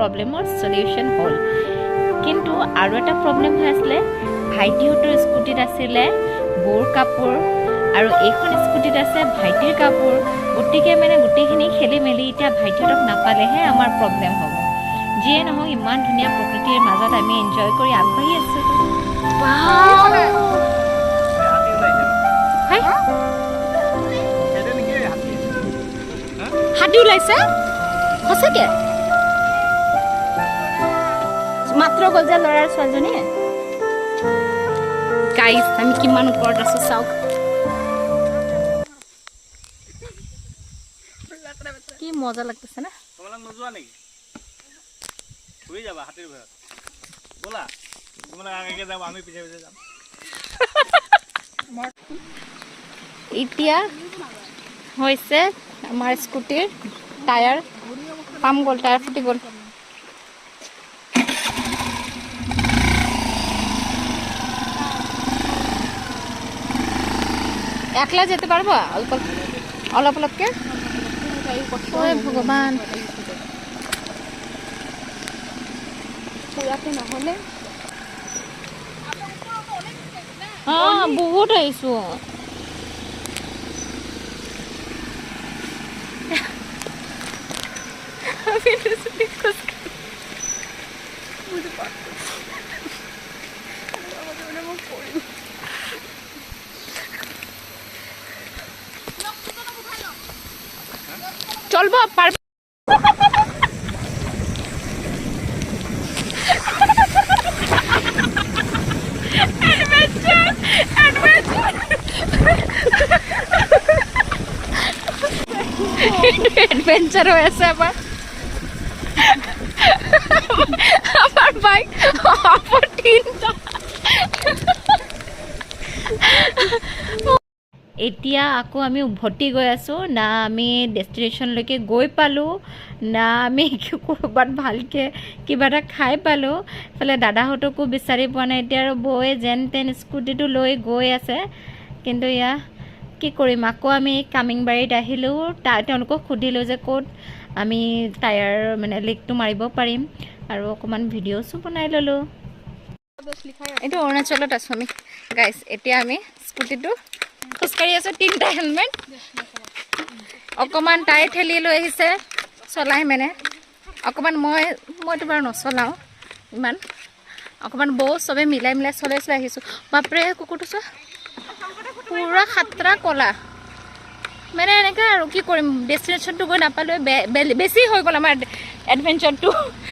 প্ৰব্লেমৰ সলিউশন হ'ল কিন্তু আৰু এটা প্ৰব্লেম হৈ আছিল ভাইটিহঁতৰ স্কুটিত আছিলে বৰ কাপোৰ আৰু এইখন স্কুটিত আছে ভাইটিৰ কাপোৰ গটিকে মানে গুটিখিনি খেলি মেলি এতিয়া ভাইটিহঁতক নাপালেহে আমাৰ প্ৰব্লেম হ'ব যিয়ে নহওক ইমান ধুনীয়া প্ৰকৃতিৰ মাজত আমি এনজয় কৰি আগবাঢ়ি আছো হাতী ওলাইছে সঁচাকে মাত্ৰ গ'ল যে ল'ৰাৰ ছোৱালীজনীয়ে গাইছ আমি কিমান ওপৰত আছো চাওক কি মজা লাগতেছে না তোমালোক নোযোৱা নেকি শুই যাবা হাতীৰ ভয়ত ব'লা তোমালোক আগে যাম আমি পিছে পিছে যাম এতিয়া হৈছে আমাৰ স্কুটিৰ টায়াৰ পাম গ'ল টায়াৰ ফুটি গ'ল একলা যেতে পারবো অল্প অল্প অল্পকে ওই ভগবান পুরাতে না হলে হ্যাঁ বহুত আইছো চলবো পারবো এডভেঞ্চার হয়েছে আবার আমার বাইক অপর তিনটা এতিয়া আকৌ আমি উভতি গৈ আছো না আমি ডেষ্টিনেশ্যনলৈকে গৈ পালোঁ না আমি ক'ৰবাত ভালকৈ কিবা এটা খাই পালোঁ এইফালে দাদাহঁতকো বিচাৰি পোৱা নাই এতিয়া আৰু বৌয়ে যেন তেন স্কুটিটো লৈ গৈ আছে কিন্তু এয়া কি কৰিম আকৌ আমি কামিংবাৰীত আহিলোঁ তেওঁলোকক সুধিলোঁ যে ক'ত আমি টায়াৰ মানে লিকটো মাৰিব পাৰিম আৰু অকণমান ভিডিঅ'ছো বনাই ল'লোঁ এইটো অৰুণাচলত আছোঁ আমি গাইছ এতিয়া আমি স্কুটিটো খোজকাঢ়ি আছোঁ তিনিটা হেলমেট অকণমান তাই ঠেলি লৈ আহিছে চলাই মানে অকণমান মইতো বাৰু নচলাওঁ ইমান অকণমান বৌ চবে মিলাই মিলাই চলাই আহিছোঁ বাপৰে কুকুৰটো চোৱা পুৰা খাতৰা কলা মানে এনেকৈ আৰু কি কৰিম ডেষ্টিনেশ্যনটো গৈ নাপালোঁ বেছি হৈ গ'ল আমাৰ এডভেঞ্চাৰটো